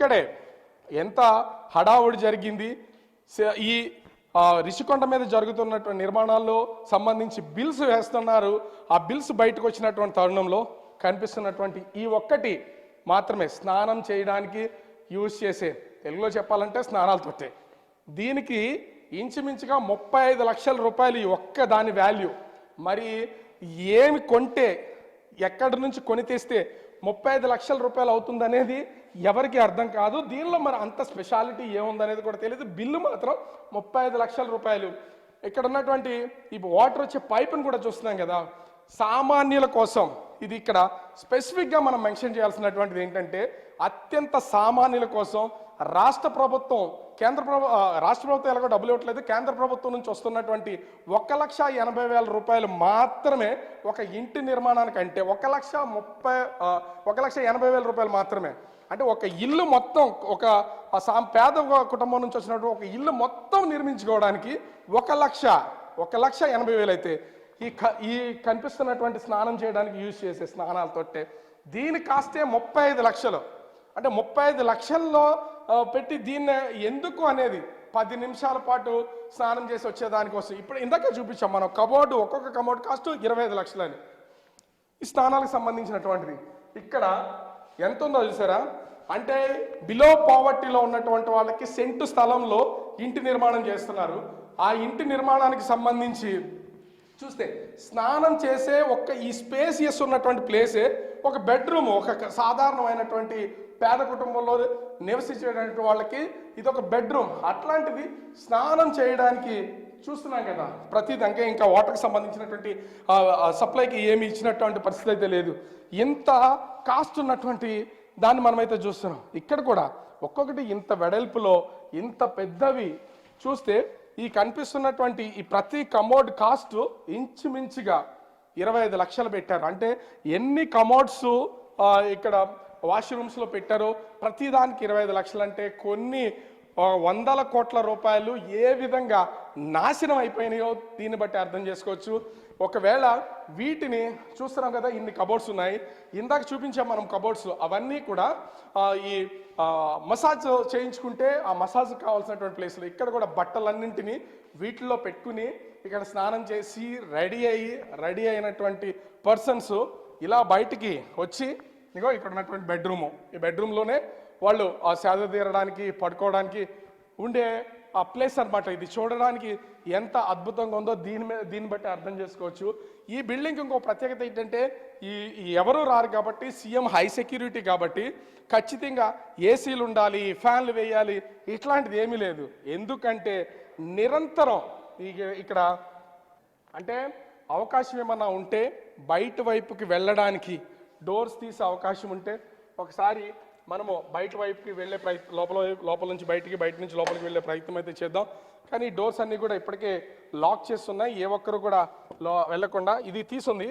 ఇక్కడే ఎంత హడావుడి జరిగింది. ఈ రిషికొండ మీద జరుగుతున్నటువంటి నిర్మాణాల్లో సంబంధించి బిల్స్ వేస్తున్నారు. ఆ బిల్స్ బయటకు వచ్చినటువంటి తరుణంలో కనిపిస్తున్నటువంటి ఈ ఒక్కటి మాత్రమే స్నానం చేయడానికి యూజ్ చేసే, తెలుగులో చెప్పాలంటే స్నానాలతోటే, దీనికి ఇంచుమించుగా 35 లక్షల రూపాయలు ఈ ఒక్క దాని వాల్యూ. మరి ఏమి కొంటే, ఎక్కడి నుంచి కొని తెస్తే 35 లక్షల రూపాయలు అవుతుందనేది ఎవరికి అర్థం కాదు. దీనిలో మరి అంత స్పెషాలిటీ ఏముందనేది కూడా తెలియదు. బిల్లు మాత్రం 35 లక్షల రూపాయలు. ఇక్కడ ఉన్నటువంటి ఈ వాటర్ వచ్చే పైపును కూడా చూస్తున్నాం కదా, సామాన్యుల కోసం ఇది ఇక్కడ స్పెసిఫిక్గా మనం మెన్షన్ చేయాల్సినటువంటిది ఏంటంటే, అత్యంత సామాన్యుల కోసం రాష్ట్ర ప్రభుత్వం రాష్ట్ర ప్రభుత్వం ఎలాగో డబ్బులు ఇవ్వట్లేదు, కేంద్ర ప్రభుత్వం నుంచి వస్తున్నటువంటి 1,80,000 రూపాయలు మాత్రమే ఒక ఇంటి నిర్మాణానికి, అంటే 1,80,000 రూపాయలు మాత్రమే. అంటే ఒక ఇల్లు మొత్తం, ఒక పేద కుటుంబం నుంచి వచ్చినటువంటి ఒక ఇల్లు మొత్తం నిర్మించుకోవడానికి 1,80,000 అయితే ఈ కనిపిస్తున్నటువంటి స్నానం చేయడానికి యూజ్ చేసే స్నానాలతోటే దీని కాస్తే 35 లక్షలు. అంటే 35 లక్షల్లో పెట్టి దీన్ని ఎందుకు అనేది 10 నిమిషాల పాటు స్నానం చేసి వచ్చేదానికోసం. ఇప్పుడు ఇందాక చూపించాం మనం కబోర్డు, ఒక్కొక్క కబోర్డు కాస్ట్ 25 లక్షలని ఈ స్నానాలకు సంబంధించినటువంటిది. ఇక్కడ ఎంత ఉందో చూసారా, అంటే బిలో పావర్టీలో ఉన్నటువంటి వాళ్ళకి సెంటు స్థలంలో ఇంటి నిర్మాణం చేస్తున్నారు. ఆ ఇంటి నిర్మాణానికి సంబంధించి చూస్తే స్నానం చేసే ఈ స్పేసియస్ ఉన్నటువంటి ప్లేసే ఒక బెడ్రూమ్, ఒక సాధారణమైనటువంటి పేద కుటుంబంలో నివసించేటువంటి వాళ్ళకి ఇది ఒక బెడ్రూమ్. అట్లాంటిది స్నానం చేయడానికి చూస్తున్నాం కదా ప్రతిదీ. ఇంకా వాటర్కి సంబంధించినటువంటి సప్లైకి ఏమి ఇచ్చినటువంటి పరిస్థితి అయితే లేదు. ఇంత కాస్ట్ ఉన్నటువంటి దాన్ని మనమైతే చూస్తున్నాం. ఇక్కడ కూడా ఒక్కొక్కటి ఇంత వెడల్పులో ఇంత పెద్దవి చూస్తే ఈ కనిపిస్తున్నటువంటి ఈ ప్రతి కమోడ్ కాస్ట్ ఇంచుమించుగా 25 లక్షలు పెట్టారు. అంటే ఎన్ని కమోడ్స్ ఇక్కడ వాష్రూమ్స్లో పెట్టారో ప్రతిదానికి 25 లక్షలు. అంటే కొన్ని 100 కోట్ల రూపాయలు ఏ విధంగా నాశనం అయిపోయినాయో దీన్ని బట్టి అర్థం చేసుకోవచ్చు. ఒకవేళ వీటిని చూస్తున్నాం కదా, ఇన్ని కబోర్డ్స్ ఉన్నాయి, ఇందాక చూపించాం మనం కబోర్డ్స్, అవన్నీ కూడా ఈ మసాజ్ చేయించుకుంటే ఆ మసాజ్ కావాల్సినటువంటి ప్లేస్లో ఇక్కడ కూడా బట్టలన్నింటినీ వీటిల్లో పెట్టుకుని ఇక్కడ స్నానం చేసి రెడీ అయినటువంటి పర్సన్స్ ఇలా బయటికి వచ్చి ఇగో ఇక్కడ ఉన్నటువంటి బెడ్రూము, ఈ బెడ్రూమ్లోనే వాళ్ళు ఆ సేద తీరడానికి పడుకోవడానికి ఉండే ఆ ప్లేస్ అనమాట. ఇది చూడడానికి ఎంత అద్భుతంగా ఉందో దీన్ని బట్టి అర్థం చేసుకోవచ్చు. ఈ బిల్డింగ్ ఇంకో ప్రత్యేకత ఏంటంటే, ఎవరు రారు కాబట్టి, సీఎం హై సెక్యూరిటీ కాబట్టి ఖచ్చితంగా ఏసీలు ఉండాలి, ఫ్యాన్లు వేయాలి, ఇట్లాంటిది ఏమీ లేదు. ఎందుకంటే నిరంతరం ఇక్కడ అంటే అవకాశం ఏమన్నా ఉంటే బయట వైపుకి వెళ్ళడానికి డోర్స్ తీసే అవకాశం ఉంటే ఒకసారి మనము బయట వైపుకి వెళ్ళే లోపల నుంచి బయటికి, బయట నుంచి లోపలికి వెళ్ళే ప్రయత్నం అయితే చేద్దాం. కానీ డోర్స్ అన్నీ కూడా ఇప్పటికే లాక్ చేస్తున్నాయి, ఏ ఒక్కరు కూడా వెళ్ళకుండా. ఇది తీసుంది.